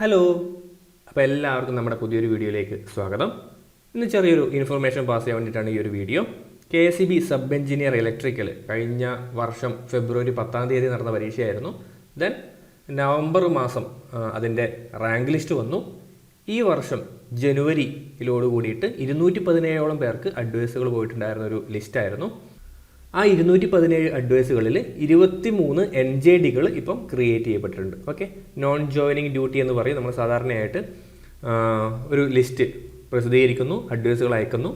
Hello, അപ്പോൾ എല്ലാവർക്കും നമ്മുടെ പുതിയൊരു വീഡിയോയിലേക്ക് സ്വാഗതം. ഇന്ന് ചെറിയൊരു ഇൻഫർമേഷൻ പാസ് ചെയ്യാൻ വേണ്ടിയിട്ടാണ് ഈ ഒരു video. KSEB sub engineer electrical കഴിഞ്ഞ വർഷം ഫെബ്രുവരി 10 നടന്ന പരീക്ഷയായിരുന്നു. ദെൻ നവംബർ മാസം അതിൻ്റെ റാങ്ക് ലിസ്റ്റ് വന്നു. ഈ വർഷം ജനുവരിയിലോട് കൂടിയിട്ട് 217ഓളം പേർക്ക് അഡ്വൈസുകൾ പോയിട്ടുണ്ടായിരുന്ന ഒരു ലിസ്റ്റായിരുന്നു. ആ 217 അഡ്വൈസുകളിൽ 23 NJDകൾ ഇപ്പം ക്രിയേറ്റ് ചെയ്യപ്പെട്ടിട്ടുണ്ട്. ഓക്കെ, നോൺ ജോയിനിങ് ഡ്യൂട്ടി എന്ന് പറയും. നമ്മൾ സാധാരണയായിട്ട് ഒരു ലിസ്റ്റ് പ്രസിദ്ധീകരിക്കുന്നു, അഡ്വൈസുകൾ അയക്കുന്നു.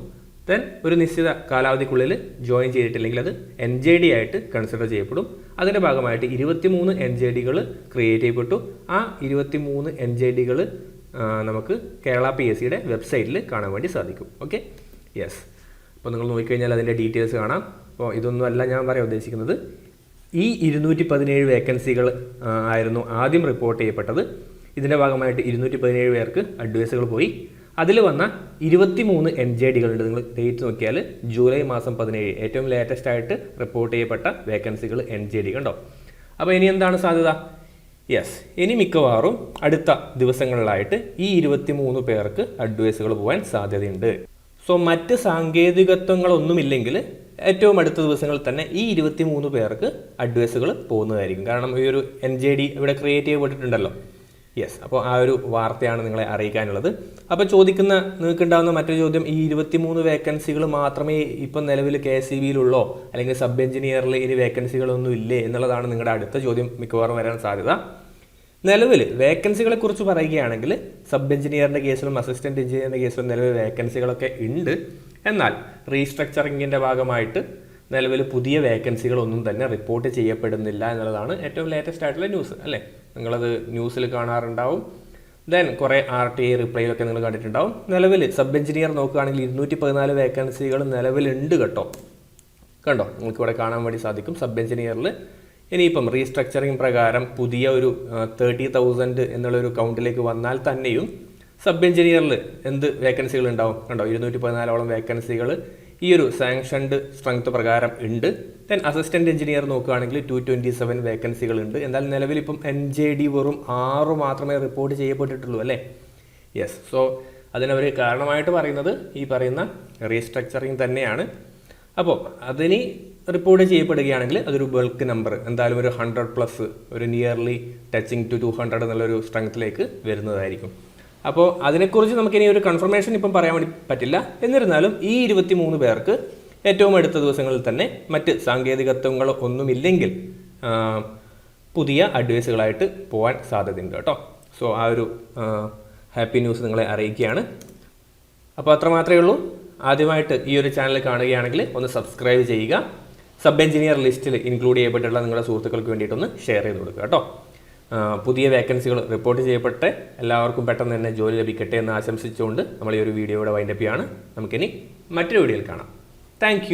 ദെൻ ഒരു നിശ്ചിത കാലാവധിക്കുള്ളിൽ ജോയിൻ ചെയ്തിട്ടില്ലെങ്കിൽ അത് NJD ആയിട്ട് കൺസിഡർ ചെയ്യപ്പെടും. അതിൻ്റെ ഭാഗമായിട്ട് 23 NJDകൾ ക്രിയേറ്റ് ചെയ്യപ്പെട്ടു. ആ 23 NJDകൾ നമുക്ക് കേരള PSCയുടെ വെബ്സൈറ്റിൽ കാണാൻ വേണ്ടി സാധിക്കും. Okay, yes. അപ്പോൾ നിങ്ങൾ നോക്കിക്കഴിഞ്ഞാൽ അതിൻ്റെ ഡീറ്റെയിൽസ് കാണാം. അപ്പോൾ ഇതൊന്നും അല്ല ഞാൻ പറയാൻ ഉദ്ദേശിക്കുന്നത്. ഈ 217 വേക്കൻസികൾ ആയിരുന്നു ആദ്യം റിപ്പോർട്ട് ചെയ്യപ്പെട്ടത്. ഇതിൻ്റെ ഭാഗമായിട്ട് 217 പേർക്ക് അഡ്വൈസുകൾ പോയി. അതിൽ വന്ന 23 NJDകളുണ്ട്. നിങ്ങൾ ഡേറ്റ് നോക്കിയാൽ ജൂലൈ മാസം 17 ഏറ്റവും ലേറ്റസ്റ്റ് ആയിട്ട് റിപ്പോർട്ട് ചെയ്യപ്പെട്ട വേക്കൻസികൾ NJD കണ്ടോ. അപ്പോൾ ഇനി എന്താണ് സാധ്യത? യെസ്, ഇനി മിക്കവാറും അടുത്ത ദിവസങ്ങളിലായിട്ട് ഈ 23 പേർക്ക് അഡ്വൈസുകൾ പോകാൻ സാധ്യതയുണ്ട്. സോ മറ്റ് സാങ്കേതികത്വങ്ങളൊന്നുമില്ലെങ്കിൽ ഏറ്റവും അടുത്ത ദിവസങ്ങളിൽ തന്നെ ഈ 23 പേർക്ക് അഡ്വൈസുകൾ പോകുന്നതായിരിക്കും. കാരണം ഈ ഒരു NJD ഇവിടെ ക്രിയേറ്റ് ചെയ്യപ്പെട്ടിട്ടുണ്ടല്ലോ. യെസ്, അപ്പോൾ ആ ഒരു വാർത്തയാണ് നിങ്ങളെ അറിയിക്കാനുള്ളത്. അപ്പോൾ നിങ്ങൾക്കുണ്ടാകുന്ന മറ്റൊരു ചോദ്യം, ഈ 23 വേക്കൻസികൾ മാത്രമേ ഇപ്പം നിലവിൽ KSEBയിലുള്ളോ, അല്ലെങ്കിൽ സബ് എഞ്ചിനീയറിൽ ഇനി വേക്കൻസികളൊന്നും ഇല്ലേ എന്നുള്ളതാണ് നിങ്ങളുടെ അടുത്ത ചോദ്യം മിക്കവാറും വരാൻ സാധ്യത. നിലവിൽ വേക്കൻസികളെ കുറിച്ച് പറയുകയാണെങ്കിൽ സബ് എഞ്ചിനീയറിൻ്റെ കേസിലും അസിസ്റ്റൻറ്റ് എഞ്ചിനീയറിൻ്റെ കേസിലും നിലവിൽ വേക്കൻസികളൊക്കെ ഉണ്ട്. എന്നാൽ റീസ്ട്രക്ചറിങ്ങിൻ്റെ ഭാഗമായിട്ട് നിലവിൽ പുതിയ വേക്കൻസികളൊന്നും തന്നെ റിപ്പോർട്ട് ചെയ്യപ്പെടുന്നില്ല എന്നുള്ളതാണ് ഏറ്റവും ലേറ്റസ്റ്റ് ആയിട്ടുള്ള ന്യൂസ്, അല്ലേ? നിങ്ങളത് ന്യൂസിൽ കാണാറുണ്ടാവും. ദെൻ കുറേ RTI റിപ്ലൈയിലൊക്കെ നിങ്ങൾ കണ്ടിട്ടുണ്ടാവും. നിലവിൽ സബ് എഞ്ചിനീയർ നോക്കുകയാണെങ്കിൽ 214 വേക്കൻസികൾ നിലവിലുണ്ട് കേട്ടോ. കണ്ടോ, നിങ്ങൾക്ക് ഇവിടെ കാണാൻ വേണ്ടി സാധിക്കും. സബ് എഞ്ചിനീയറിൽ ഇനിയിപ്പം റീസ്ട്രക്ചറിങ് പ്രകാരം പുതിയ ഒരു 30,000 എന്നുള്ളൊരു കൗണ്ടിലേക്ക് വന്നാൽ തന്നെയും സബ് എഞ്ചിനീയറിൽ എന്ത് വേക്കൻസികൾ ഉണ്ടാവും? കണ്ടോ, 214ഓളം വേക്കൻസികൾ ഈ ഒരു സാങ്ഷൻഡ് സ്ട്രെങ്ത് പ്രകാരം ഉണ്ട്. ദെൻ അസിസ്റ്റൻറ്റ് എഞ്ചിനീയർ നോക്കുകയാണെങ്കിൽ 227 വേക്കൻസികൾ ഉണ്ട്. എന്നാൽ നിലവിലിപ്പം NJD വെറും 6 മാത്രമേ റിപ്പോർട്ട് ചെയ്യപ്പെട്ടിട്ടുള്ളൂ, അല്ലേ? യെസ്, സോ അതിനവർ കാരണമായിട്ട് പറയുന്നത് ഈ പറയുന്ന റീസ്ട്രക്ചറിങ് തന്നെയാണ്. അപ്പോൾ അതിന് റിപ്പോർട്ട് ചെയ്യപ്പെടുകയാണെങ്കിൽ അതൊരു ബൾക്ക് നമ്പർ, എന്തായാലും ഒരു 100+, ഒരു നിയർലി ടച്ചിങ് ടു 200 എന്നുള്ളൊരു സ്ട്രെങ്ത്തിലേക്ക് വരുന്നതായിരിക്കും. അപ്പോൾ അതിനെക്കുറിച്ച് നമുക്കിനി ഒരു കൺഫർമേഷൻ ഇപ്പം പറയാൻ വേണ്ടി പറ്റില്ല. എന്നിരുന്നാലും ഈ 23 പേർക്ക് ഏറ്റവും അടുത്ത ദിവസങ്ങളിൽ തന്നെ മറ്റ് സാങ്കേതികത്വങ്ങൾ ഒന്നുമില്ലെങ്കിൽ പുതിയ അഡ്വൈസുകളായിട്ട് പോകാൻ സാധ്യതയുണ്ട് കേട്ടോ. സോ ആ ഒരു ഹാപ്പി ന്യൂസ് നിങ്ങളെ അറിയിക്കുകയാണ്. അപ്പോൾ അത്ര മാത്രമേ ഉള്ളൂ. ആദ്യമായിട്ട് ഈ ഒരു ചാനൽ കാണുകയാണെങ്കിൽ ഒന്ന് സബ്സ്ക്രൈബ് ചെയ്യുക. സബ് എഞ്ചിനീയർ ലിസ്റ്റിൽ ഇൻക്ലൂഡ് ചെയ്യപ്പെട്ടുള്ള നിങ്ങളുടെ സുഹൃത്തുക്കൾക്ക് വേണ്ടിയിട്ടൊന്ന് ഷെയർ ചെയ്ത് കൊടുക്കുക കേട്ടോ. പുതിയ വേക്കൻസികൾ റിപ്പോർട്ട് ചെയ്യപ്പെട്ട് എല്ലാവർക്കും പെട്ടെന്ന് തന്നെ ജോലി ലഭിക്കട്ടെ എന്ന് ആശംസിച്ചുകൊണ്ട് നമ്മൾ ഈ ഒരു വീഡിയോയുടെ വൈൻഡപ്പ് ചെയ്യാണ്. നമുക്കിനി മറ്റൊരു വീഡിയോയിൽ കാണാം. താങ്ക്